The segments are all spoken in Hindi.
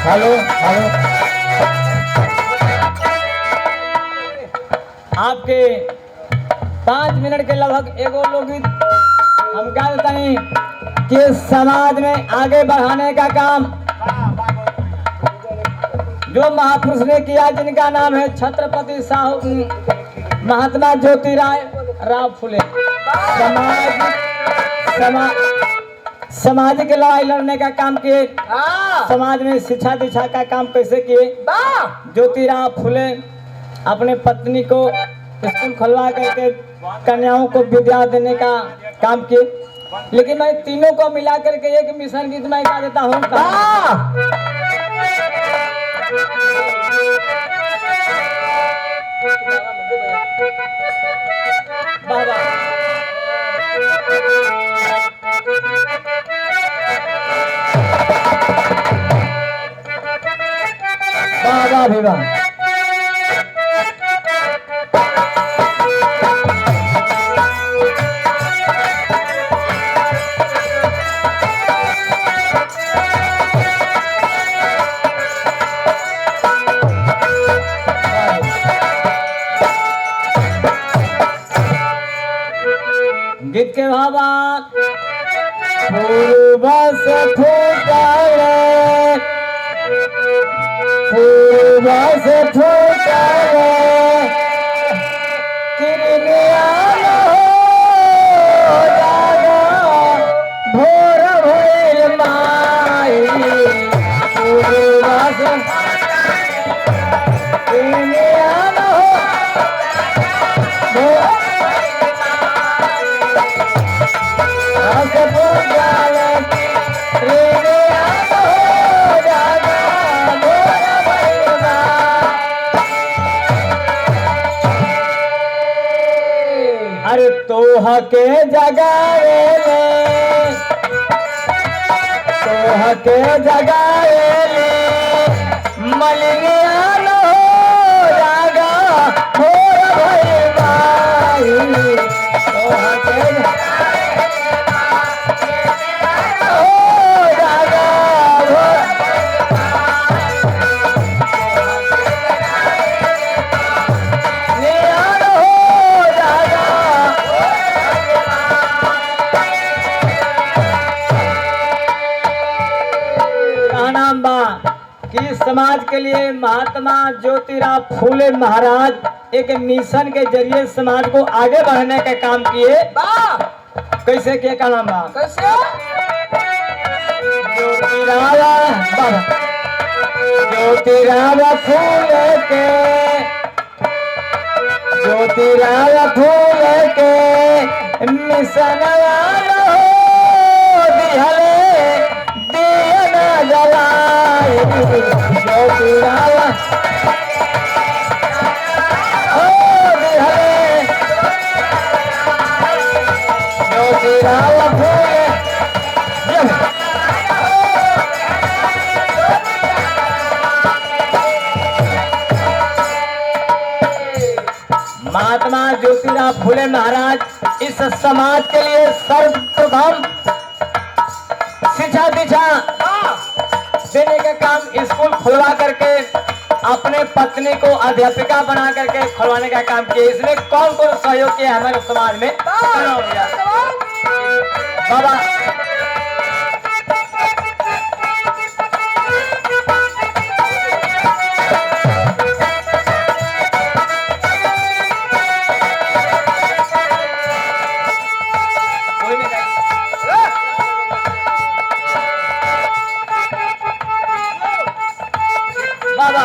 Hello hello. आपके 5 मिनट के लगभग एगो लोकगीत हम क्या बताएं कि समाज में आगे बढ़ाने का काम जो महापुरुष ने किया, जिनका नाम है छत्रपति साहू महात्मा ज्योतिराव फुले। सामाजिक लड़ाई लड़ने का काम किए, समाज में शिक्षा दीक्षा का काम कैसे किए। ज्योतिराव फुले अपने पत्नी को स्कूल खुलवा करके कन्याओं को विद्या देने का काम किए। लेकिन मैं तीनों को मिला करके एक मिशन गीत मैं गा देता हूँ। बाबा बाबा भी वाह। गीत के भावा पूर्व से फूटे, पूर्व से फूटे किरनिया हो जागा भोर भइल माई। पूर्व से किरनिया हो अरे तोह के जगावे ले, तोह के जगावे ले मलिनिया लो जागा भोर भइल माई। तोह के कि समाज के लिए महात्मा ज्योतिराव फूले महाराज एक मिशन के जरिए समाज को आगे बढ़ने का काम किए। कैसे किए का नाम बा? कैसे? ज्योतिराव फूले के, ज्योतिराव फूले के मिशन वालो दिहले दिया न जलाए। ज्योतिराव दिहले ज्योतिराव फूले महात्मा ज्योतिराव फूले महाराज इस समाज के लिए सर्वप्रथम शिक्षा दीक्षा देने का काम स्कूल खुलवा करके अपने पत्नी को अध्यापिका बना करके खुलवाने का काम किया। इसमें कौन कौन सहयोग किया हमारे समाज में? बाबा बाबा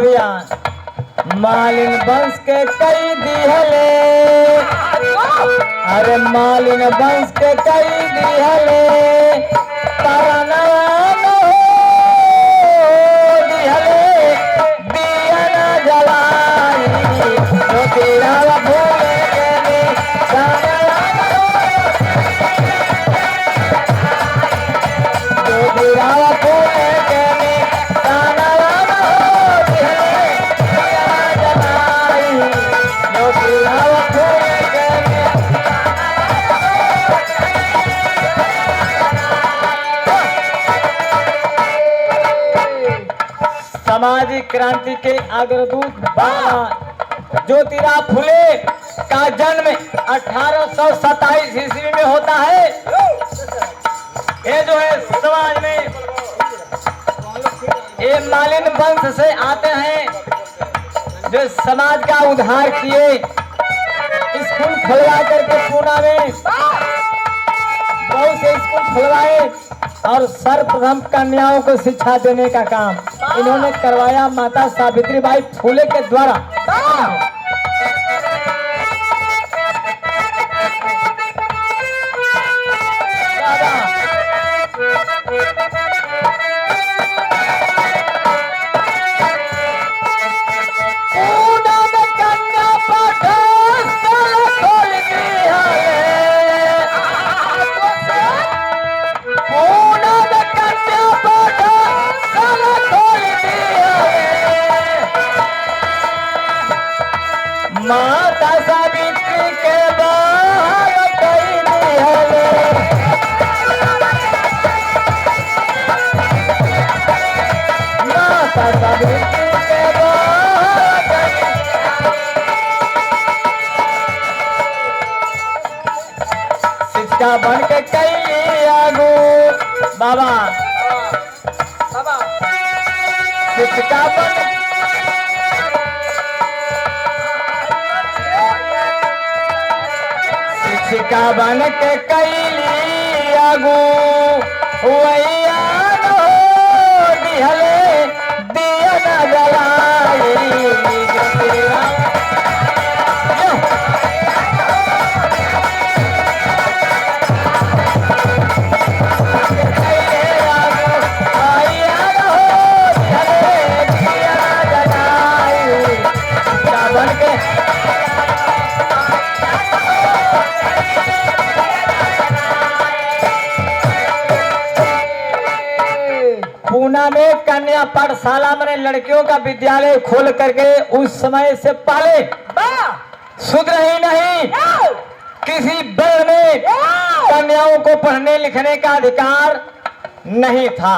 भैया मालिन वंश के कई दिहले, अरे मालिन वंश के कई दिहले तारा नाम हो दिहले दिया न जलाई जो तेरा भूले के तारा जो तेरा भूले के तारा सामाजिक क्रांति के अग्रदूत बाबा ज्योतिराव फुले का जन्म 1827 ईस्वी में होता है। ये जो है समाज में ये मालिन वंश से आते हैं जो समाज का उद्धार किए, स्कूल खुलवा करके पूना में बहुत से स्कूल खुलवाए और सर्वप्रथम कन्याओं को शिक्षा देने का काम इन्होंने करवाया माता सावित्रीबाई फुले के द्वारा। माता सावित्री के बाहर कई दिहले, माता सावित्री के बाहर शिक्षा बन के कई आगू बाबा शिक्षा बन शिक्षा बन के कैली आगू हुआ दिहले दिया न जलाई पूना में कन्या पाठशाला में लड़कियों का विद्यालय खोल करके उस समय से पहले शुद्र ही नहीं किसी वर्ण में कन्याओं को पढ़ने लिखने का अधिकार नहीं था।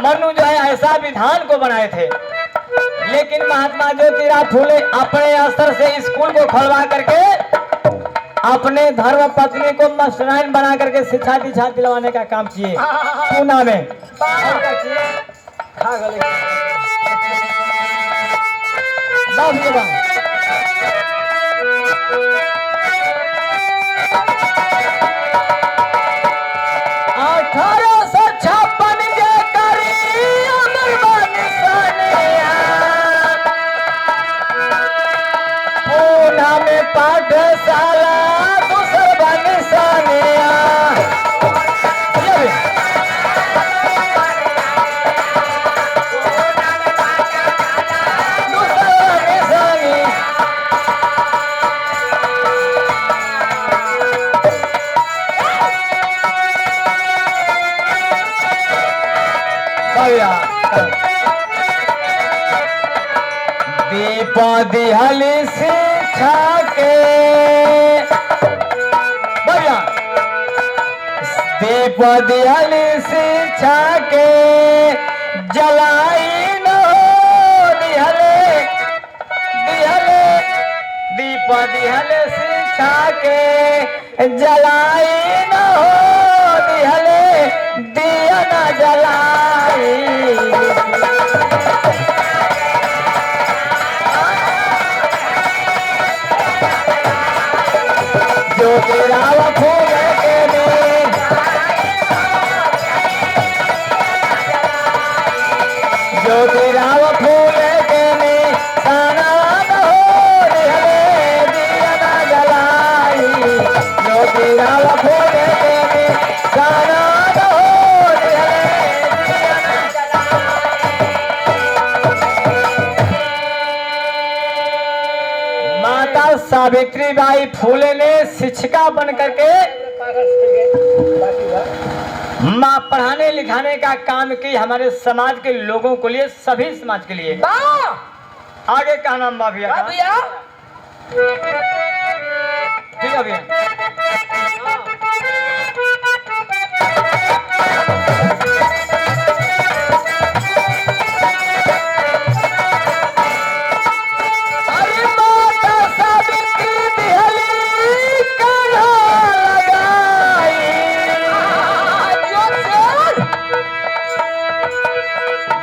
मनु जो है ऐसा विधान को बनाए थे, लेकिन महात्मा ज्योतिराव फुले अपने स्तर से स्कूल को खोलवा करके अपने धर्म पत्नी को मास्टराइन बना करके शिक्षा दीक्षा दिलवाने का काम किए पूना में। पाठशाला दूसर बनिसानिया दीप दिहली शिक्षा के भैया दीप दिहली शिक्षा के जलाई न दिहले दिहले दीप दिहले शिक्षा के जलाई न दिहले दिया न जलाई ज्योतिराव फुले के ज्योतिराव फुले सावित्रीबाई फुले ने शिक्षिका बन करके माँ पढ़ाने लिखाने का काम की हमारे समाज के लोगों के लिए, सभी समाज के लिए। आगे का नाम भैया ठीक है भैया।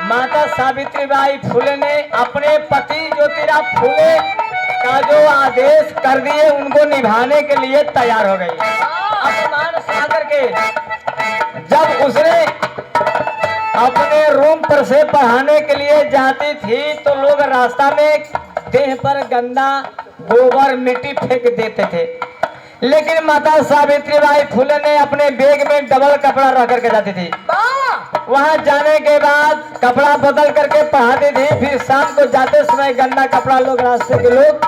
माता सावित्रीबाई फुले ने अपने पति ज्योतिराव फुले का जो आदेश कर दिए उनको निभाने के लिए तैयार हो गई। अपमान सागर के जब उसने अपने रूम पर से पढ़ाने के लिए जाती थी तो लोग रास्ता में देह पर गंदा गोबर मिट्टी फेंक देते थे, लेकिन माता सावित्रीबाई फुले ने अपने बैग में डबल कपड़ा रख करके जाती थी। वहां जाने के बाद कपड़ा बदल करके पढ़ाती थी। फिर शाम को जाते समय गंदा कपड़ा लोग रास्ते के लोग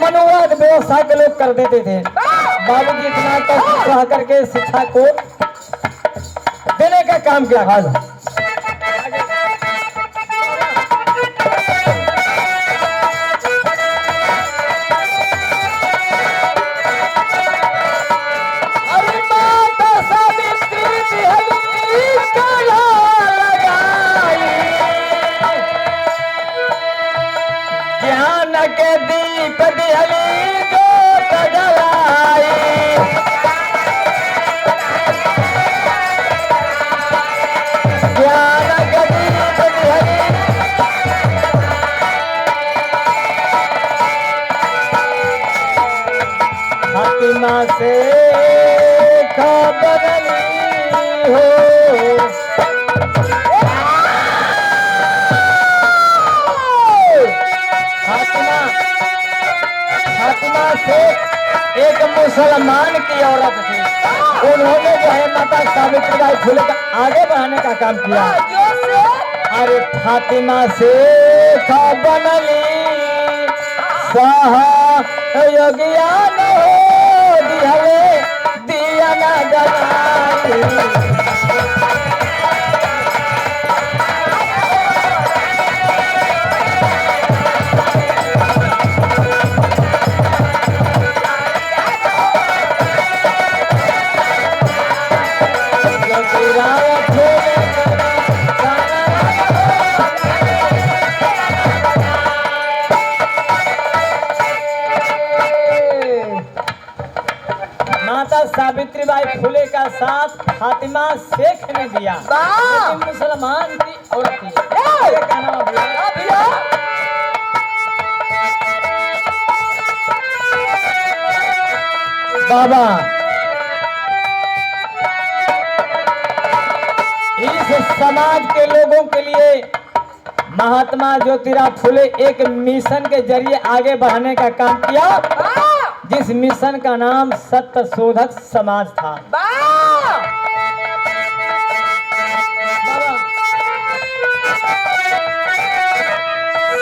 मनोवाद व्यवस्था के लोग कर देते थे। बाबूजी इतना कष्ट रह करके शिक्षा को देने का काम किया। के दीप दिहली जोत जलाई, ज्ञान के दीप दिहली फातिमा से खबर ली हो। फातिमा से एक मुसलमान की औरत थी, उन्होंने जो है माता सावित्रीबाई फुले का आगे बढ़ाने का काम किया। अरे फातिमा से बनली सहयोगिया न हो दिहले दिया न जलाई। माता सावित्रीबाई फुले का साथ फातिमा शेख ने दिया, लेकिन मुसलमान की औरत थी। क्या नाम भैया? बाबा इस समाज के लोगों के लिए महात्मा ज्योतिराव फुले एक मिशन के जरिए आगे बढ़ाने का काम किया, जिस मिशन का नाम सत्य शोधक समाज था।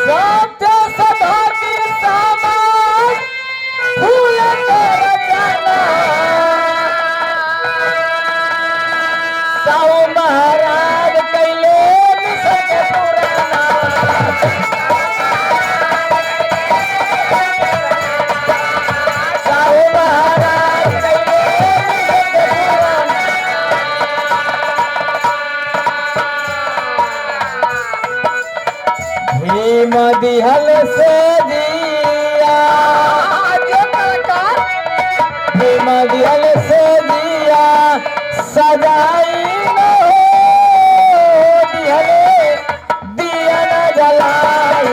सत्य सभा की समाज फूले तेरा जाना, साहू महाराज कैले मिशन के पुराना। दिहल से दिया दिहल से दिया सजाई न हो दिहले दिया न जलाई।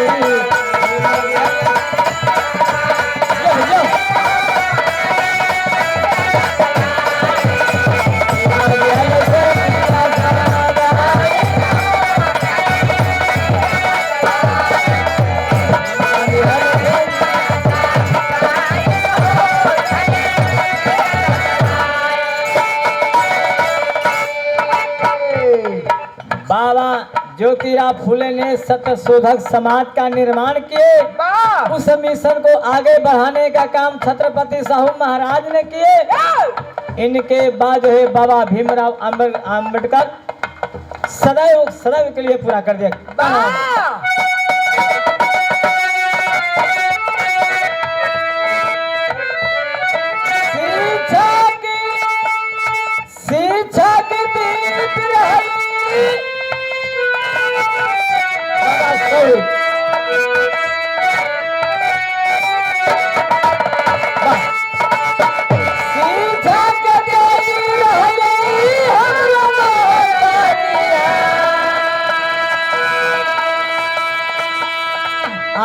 ज्योतिराव फुले ने सत्यशोधक समाज का निर्माण किए। उस मिशन को आगे बढ़ाने का काम छत्रपति साहू महाराज ने किए। इनके बाद है बाबा भीमराव अम्बेडकर सदैव सदैव के लिए पूरा कर दिया। शिक्षा की दीप रही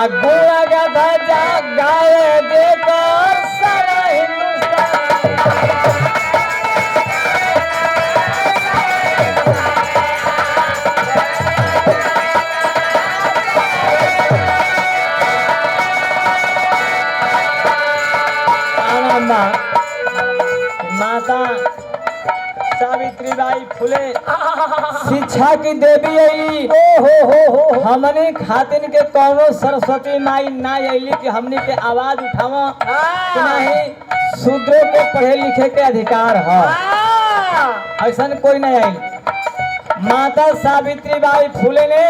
गुड़ा गधा गाए देकर सारा माता सावित्रीबाई फुले शिक्षा की देवी आई। हो हमने खातिन के कौनो सरस्वती माई ना अली कि हमने के आवाज उठावा कि नहीं शूद्रों को पढ़े लिखे के अधिकार है, ऐसा कोई नहीं आई। माता सावित्रीबाई फुले ने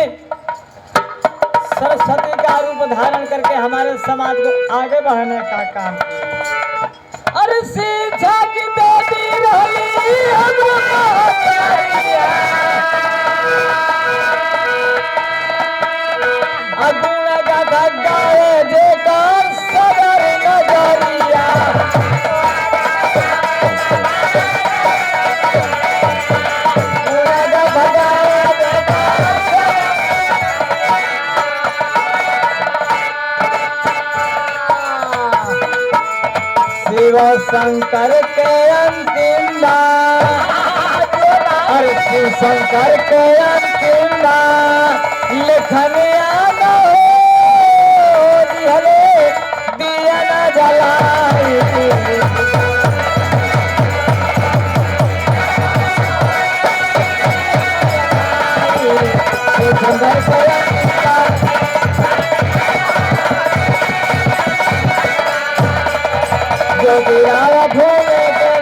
सरस्वती का रूप धारण करके हमारे समाज को आगे बढ़ाने का काम किया। अरे शिक्षा की देवी अगुण गधा गाए जेकर सदर नजरिया शिव शंकर के अंतिम अरे शिव शंकर के अंतिम लिखनिया दिया न जलाई शिव शंकर के ज्योतिराव फुले के